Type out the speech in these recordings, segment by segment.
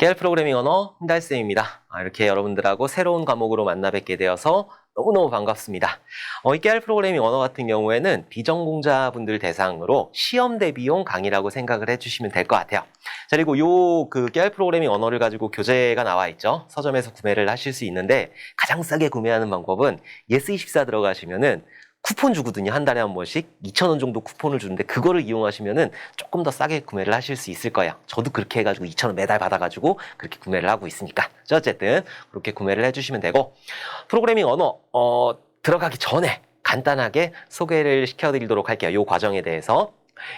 깨알 프로그래밍 언어 홍달쌤입니다. 이렇게 여러분들하고 새로운 과목으로 만나 뵙게 되어서 너무너무 반갑습니다. 이 깨알 프로그래밍 언어 같은 경우에는 비전공자분들 대상으로 시험 대비용 강의라고 생각을 해주시면 될 것 같아요. 자, 그리고 깨알 프로그래밍 언어를 가지고 교재가 나와 있죠. 서점에서 구매를 하실 수 있는데 가장 싸게 구매하는 방법은 예스24 들어가시면은 쿠폰 주거든요. 한 달에 한 번씩 2,000원 정도 쿠폰을 주는데 그거를 이용하시면은 조금 더 싸게 구매를 하실 수 있을 거예요. 저도 그렇게 해가지고 2,000원 매달 받아가지고 그렇게 구매를 하고 있으니까. 어쨌든 그렇게 구매를 해주시면 되고, 프로그래밍 언어 들어가기 전에 간단하게 소개를 시켜드리도록 할게요. 이 과정에 대해서.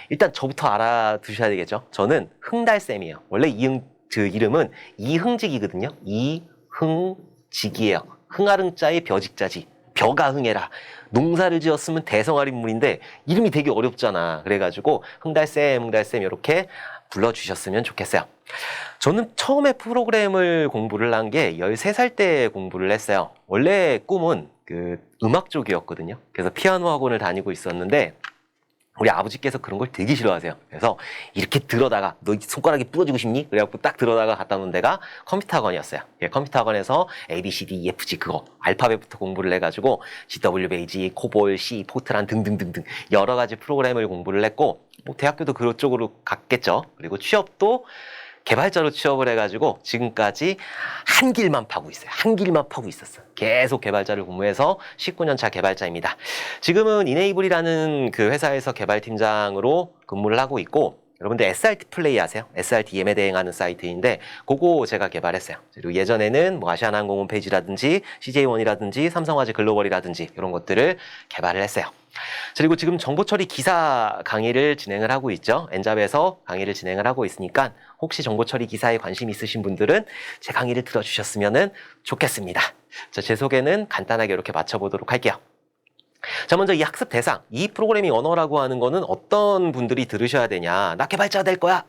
일단 저부터 알아두셔야 되겠죠. 저는 흥달쌤이에요. 원래 이름은 이흥직이거든요. 이흥직이에요. 흥아릉자의 벼직자지. 벼가 흥해라. 농사를 지었으면 대성할인물인데 이름이 되게 어렵잖아. 그래가지고 흥달쌤 이렇게 불러주셨으면 좋겠어요. 저는 처음에 프로그램을 공부를 한 게 13살 때 공부를 했어요. 원래 꿈은 음악 쪽이었거든요. 그래서 피아노 학원을 다니고 있었는데 우리 아버지께서 그런 걸 되게 싫어하세요. 그래서 이렇게 들어다가 너 손가락이 부러지고 싶니? 그래갖고 딱 들어다가 갔다 놓은 데가 컴퓨터 학원이었어요. 컴퓨터 학원에서 A, B, C, D, E, F, G 그거 알파벳부터 공부를 해가지고 GW 베이지, 코볼, C, 포트란 등등등등 여러 가지 프로그램을 공부를 했고 대학교도 그쪽으로 갔겠죠. 그리고 취업도 개발자로 취업을 해가지고 지금까지 한 길만 파고 있어요. 한 길만 파고 있었어요. 계속 개발자를 공부해서 19년 차 개발자입니다. 지금은 이네이블이라는 그 회사에서 개발팀장으로 근무를 하고 있고, 여러분들 SRT 플레이 아세요? SRT 예매 대행하는 사이트인데 그거 제가 개발했어요. 그리고 예전에는 뭐 아시아나항공 홈페이지라든지 CJ1이라든지 삼성화재 글로벌이라든지 이런 것들을 개발을 했어요. 그리고 지금 정보처리 기사 강의를 진행을 하고 있죠. 엔잡에서 강의를 진행을 하고 있으니까 혹시 정보처리 기사에 관심 있으신 분들은 제 강의를 들어주셨으면 좋겠습니다. 자, 제 소개는 간단하게 이렇게 마쳐보도록 할게요. 자, 먼저 이 학습 대상, 이 프로그래밍 언어라고 하는 거는 어떤 분들이 들으셔야 되냐. 나 개발자 될 거야.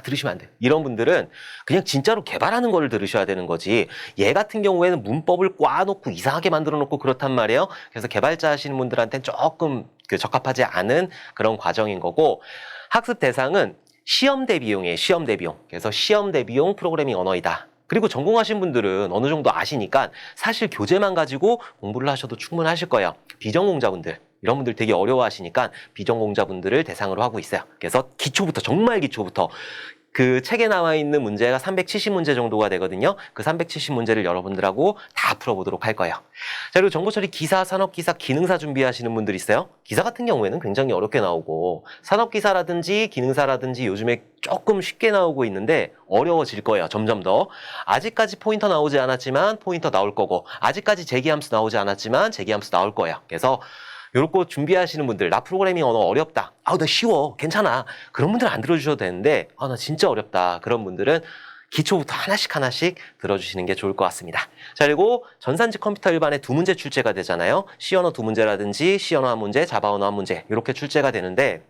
들으시면 안 돼요. 이런 분들은 그냥 진짜로 개발하는 거를 들으셔야 되는 거지. 얘 같은 경우에는 문법을 꽈놓고 이상하게 만들어 놓고 그렇단 말이에요. 그래서 개발자 하시는 분들한테는 조금 적합하지 않은 그런 과정인 거고, 학습 대상은 시험 대비용이에요. 시험 대비용. 그래서 시험 대비용 프로그래밍 언어이다. 그리고 전공하신 분들은 어느 정도 아시니까 사실 교재만 가지고 공부를 하셔도 충분하실 거예요. 비전공자분들, 이런 분들 되게 어려워하시니까 비전공자분들을 대상으로 하고 있어요. 그래서 기초부터, 정말 기초부터 그 책에 나와 있는 문제가 370문제 정도가 되거든요. 그 370문제를 여러분들하고 다 풀어보도록 할 거예요. 자, 그리고 정보처리 기사, 산업기사, 기능사 준비하시는 분들 있어요. 기사 같은 경우에는 굉장히 어렵게 나오고 산업기사라든지 기능사라든지 요즘에 조금 쉽게 나오고 있는데 어려워질 거예요. 점점 더. 아직까지 포인터 나오지 않았지만 포인터 나올 거고, 아직까지 제기함수 나오지 않았지만 제기함수 나올 거예요. 그래서 요렇게 준비하시는 분들, 나 프로그래밍 언어 어렵다. 나 쉬워. 괜찮아. 그런 분들은 안 들어주셔도 되는데, 나 진짜 어렵다. 그런 분들은 기초부터 하나씩 들어주시는 게 좋을 것 같습니다. 자, 그리고 전산지 컴퓨터 일반에 2문제 출제가 되잖아요. C 언어 2문제라든지 C 언어 1문제, 자바 언어 1문제 이렇게 출제가 되는데,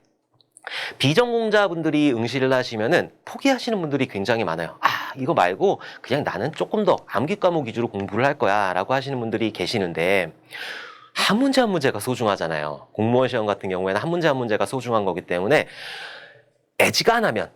비전공자분들이 응시를 하시면은 포기하시는 분들이 굉장히 많아요. 이거 말고 그냥 나는 조금 더 암기 과목 위주로 공부를 할 거야 라고 하시는 분들이 계시는데, 한 문제 한 문제가 소중하잖아요. 공무원 시험 같은 경우에는 한 문제 한 문제가 소중한 거기 때문에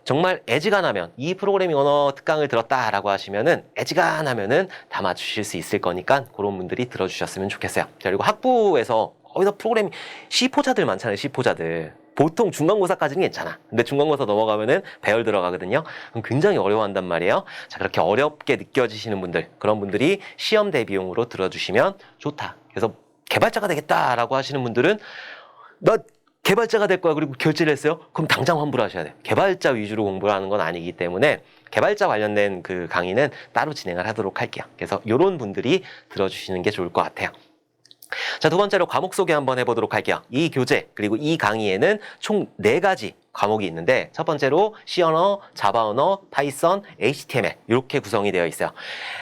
정말 애지간하면 이 프로그래밍 언어 특강을 들었다라고 하시면은 애지간하면은 다 맞추실 수 있을 거니까 그런 분들이 들어주셨으면 좋겠어요. 그리고 학부에서 거기서 프로그래밍 C포자들 많잖아요. C포자들. 보통 중간고사까지는 괜찮아. 근데 중간고사 넘어가면은 배열 들어가거든요. 그럼 굉장히 어려워한단 말이에요. 자, 그렇게 어렵게 느껴지시는 분들, 그런 분들이 시험 대비용으로 들어주시면 좋다. 그래서 개발자가 되겠다라고 하시는 분들은 나 개발자가 될 거야. 그리고 결제를 했어요. 그럼 당장 환불 하셔야 돼요. 개발자 위주로 공부를 하는 건 아니기 때문에 개발자 관련된 그 강의는 따로 진행을 하도록 할게요. 그래서 이런 분들이 들어주시는 게 좋을 것 같아요. 자, 두 번째로 과목 소개 한번 해보도록 할게요. 이 교재 그리고 이 강의에는 총 4가지 과목이 있는데, 첫 번째로 C 언어, 자바 언어, 파이썬, HTML 이렇게 구성이 되어 있어요.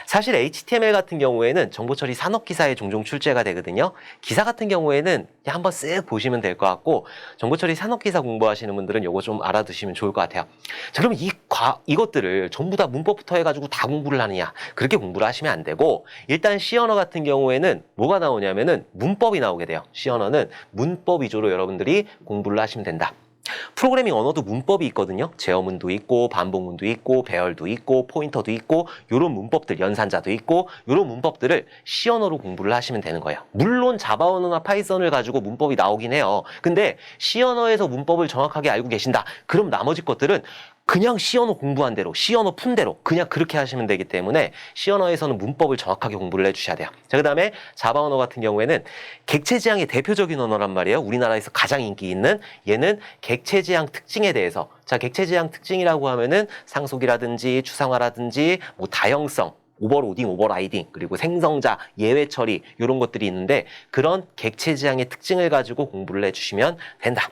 사실 HTML 같은 경우에는 정보처리 산업기사에 종종 출제가 되거든요. 기사 같은 경우에는 그냥 한번 쓱 보시면 될 것 같고, 정보처리 산업기사 공부하시는 분들은 이거 좀 알아두시면 좋을 것 같아요. 자, 그럼 이것들을 전부 다 문법부터 해가지고 다 공부를 하느냐, 그렇게 공부를 하시면 안 되고, 일단 C 언어 같은 경우에는 뭐가 나오냐면은 문법이 나오게 돼요. C 언어는 문법 위주로 여러분들이 공부를 하시면 된다. 프로그래밍 언어도 문법이 있거든요. 제어문도 있고 반복문도 있고 배열도 있고 포인터도 있고 이런 문법들, 연산자도 있고 이런 문법들을 C 언어로 공부를 하시면 되는 거예요. 물론 자바 언어나 파이썬을 가지고 문법이 나오긴 해요. 근데 C 언어에서 문법을 정확하게 알고 계신다. 그럼 나머지 것들은 그냥 C 언어 공부한 대로, C 언어 푼 대로 그냥 그렇게 하시면 되기 때문에 C 언어에서는 문법을 정확하게 공부를 해주셔야 돼요. 자, 그 다음에 자바 언어 같은 경우에는 객체지향의 대표적인 언어란 말이에요. 우리나라에서 가장 인기 있는 얘는 객체지향 특징에 대해서, 자, 객체지향 특징이라고 하면은 상속이라든지 추상화라든지 뭐 다형성, 오버로딩, 오버라이딩, 그리고 생성자, 예외 처리 이런 것들이 있는데 그런 객체지향의 특징을 가지고 공부를 해주시면 된다.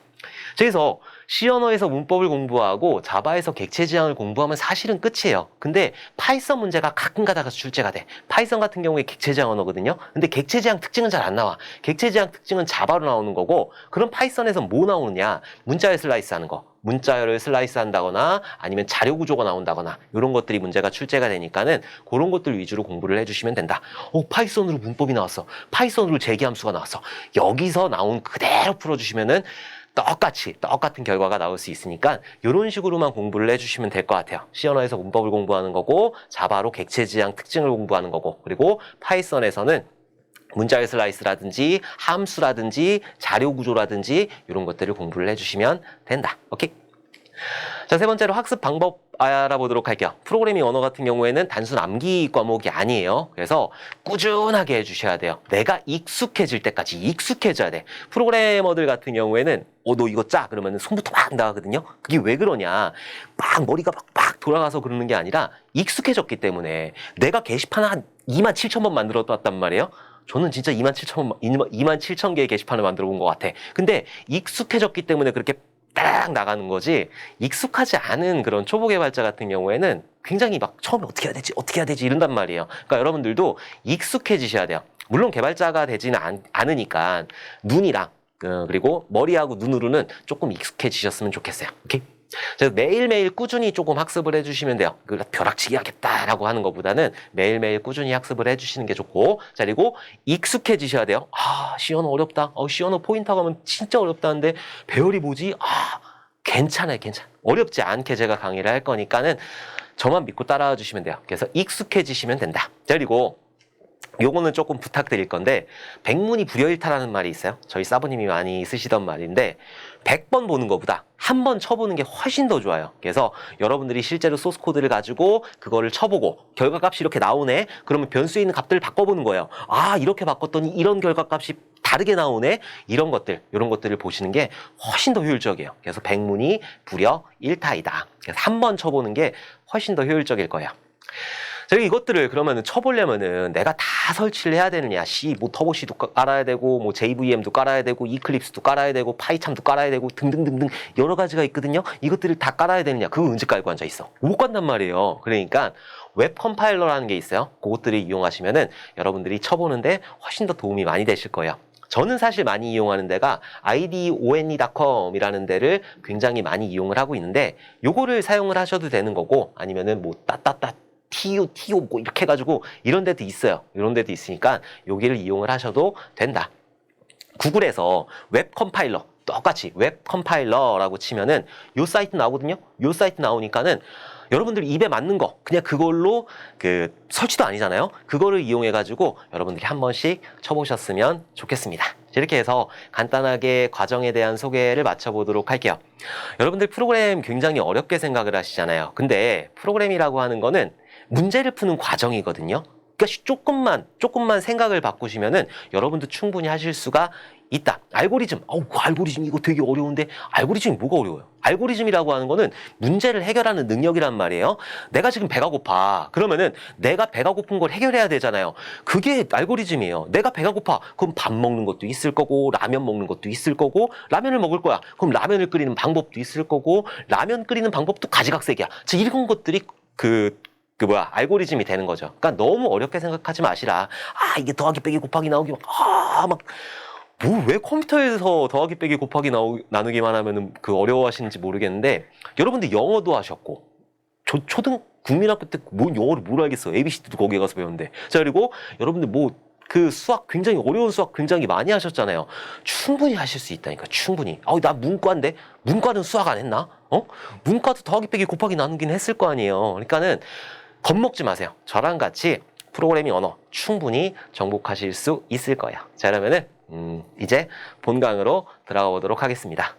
그래서 C 언어에서 문법을 공부하고 자바에서 객체지향을 공부하면 사실은 끝이에요. 근데 파이썬 문제가 가끔 가다가 출제가 돼. 파이썬 같은 경우에 객체지향 언어거든요. 근데 객체지향 특징은 잘 안 나와. 객체지향 특징은 자바로 나오는 거고, 그럼 파이썬에서 뭐 나오느냐? 문자열 슬라이스 하는 거. 문자열을 슬라이스 한다거나 아니면 자료 구조가 나온다거나 이런 것들이 문제가 출제가 되니까는 그런 것들 위주로 공부를 해주시면 된다. 파이썬으로 문법이 나왔어. 파이썬으로 재기함수가 나왔어. 여기서 나온 그대로 풀어주시면은 똑같은 결과가 나올 수 있으니까 이런 식으로만 공부를 해주시면 될 것 같아요. C 언어에서 문법을 공부하는 거고, 자바로 객체지향 특징을 공부하는 거고, 그리고 파이썬에서는 문자열 슬라이스라든지 함수라든지 자료 구조라든지 이런 것들을 공부를 해주시면 된다. 오케이? 자, 세 번째로 학습 방법 알아보도록 할게요. 프로그래밍 언어 같은 경우에는 단순 암기 과목이 아니에요. 그래서 꾸준하게 해주셔야 돼요. 내가 익숙해질 때까지 익숙해져야 돼. 프로그래머들 같은 경우에는 너 이거 짜! 그러면 손부터 막 나가거든요. 그게 왜 그러냐. 막 머리가 막 돌아가서 그러는 게 아니라 익숙해졌기 때문에. 내가 게시판 한 27,000번 만들어 놨단 말이에요. 저는 진짜 27,000 개의 게시판을 만들어 본 것 같아. 근데 익숙해졌기 때문에 그렇게 따라락 나가는 거지, 익숙하지 않은 그런 초보 개발자 같은 경우에는 굉장히 막 처음에 어떻게 해야 되지 이런단 말이에요. 그러니까 여러분들도 익숙해지셔야 돼요. 물론 개발자가 되지는 않으니까 눈이랑 그리고 머리하고 눈으로는 조금 익숙해지셨으면 좋겠어요. 오케이? 그래서 매일매일 꾸준히 조금 학습을 해주시면 돼요. 벼락치기 하겠다라고 하는 것보다는 매일매일 꾸준히 학습을 해주시는 게 좋고, 자, 그리고 익숙해지셔야 돼요. C 언어 어렵다. C 언어 포인터 가면 진짜 어렵다는데 배열이 뭐지? 괜찮아요. 어렵지 않게 제가 강의를 할 거니까는 저만 믿고 따라와 주시면 돼요. 그래서 익숙해지시면 된다. 자, 그리고 요거는 조금 부탁드릴 건데, 백문이 불여일타라는 말이 있어요. 저희 사부님이 많이 쓰시던 말인데 100번 보는 것보다 한 번 쳐보는 게 훨씬 더 좋아요. 그래서 여러분들이 실제로 소스 코드를 가지고 그거를 쳐보고 결과값이 이렇게 나오네? 그러면 변수에 있는 값들을 바꿔보는 거예요. 이렇게 바꿨더니 이런 결과값이 다르게 나오네? 이런 것들을 보시는 게 훨씬 더 효율적이에요. 그래서 백문이 불여일타이다. 그래서 한 번 쳐보는 게 훨씬 더 효율적일 거예요. 저희 이것들을 그러면은 쳐보려면은 내가 다 설치를 해야 되느냐? 터보C도 깔아야 되고, JVM도 깔아야 되고, 이클립스도 깔아야 되고, 파이참도 깔아야 되고, 등등등등 여러 가지가 있거든요. 이것들을 다 깔아야 되느냐? 그거 언제 깔고 앉아 있어? 못 간단 말이에요. 그러니까 웹 컴파일러라는 게 있어요. 그것들을 이용하시면은 여러분들이 쳐보는데 훨씬 더 도움이 많이 되실 거예요. 저는 사실 많이 이용하는 데가 idone.com이라는 데를 굉장히 많이 이용을 하고 있는데, 요거를 사용을 하셔도 되는 거고, 아니면은 TO 이렇게 해가지고 이런 데도 있어요. 이런 데도 있으니까 여기를 이용을 하셔도 된다. 구글에서 웹 컴파일러, 똑같이 웹 컴파일러라고 치면은 요 사이트 나오거든요. 요 사이트 나오니까는 여러분들 입에 맞는 거, 그냥 그걸로 설치도 아니잖아요. 그거를 이용해가지고 여러분들이 한 번씩 쳐보셨으면 좋겠습니다. 이렇게 해서 간단하게 과정에 대한 소개를 마쳐보도록 할게요. 여러분들 프로그램 굉장히 어렵게 생각을 하시잖아요. 근데 프로그램이라고 하는 거는 문제를 푸는 과정이거든요. 그러니까 조금만 생각을 바꾸시면은 여러분도 충분히 하실 수가 있다. 알고리즘, 알고리즘 이거 되게 어려운데 알고리즘이 뭐가 어려워요? 알고리즘이라고 하는 거는 문제를 해결하는 능력이란 말이에요. 내가 지금 배가 고파. 그러면은 내가 배가 고픈 걸 해결해야 되잖아요. 그게 알고리즘이에요. 내가 배가 고파. 그럼 밥 먹는 것도 있을 거고, 라면 먹는 것도 있을 거고, 라면을 먹을 거야. 그럼 라면을 끓이는 방법도 있을 거고, 라면 끓이는 방법도 가지각색이야. 이런 것들이 알고리즘이 되는 거죠. 그러니까 너무 어렵게 생각하지 마시라. 이게 더하기 빼기 곱하기 나오기 왜 컴퓨터에서 더하기 빼기 곱하기 나누기만 하면은 어려워하시는지 모르겠는데, 여러분들 영어도 하셨고, 국민학교 때 영어를 뭘 알겠어. ABCD도 거기에 가서 배웠는데. 자, 그리고 여러분들 그 수학 굉장히 어려운 수학 굉장히 많이 하셨잖아요. 충분히 하실 수 있다니까, 충분히. 나 문과인데? 문과는 수학 안 했나? 문과도 더하기 빼기 곱하기 나누긴 했을 거 아니에요. 그러니까는 겁먹지 마세요. 저랑 같이 프로그래밍 언어 충분히 정복하실 수 있을 거예요. 자, 그러면은 이제 본강으로 들어가 보도록 하겠습니다.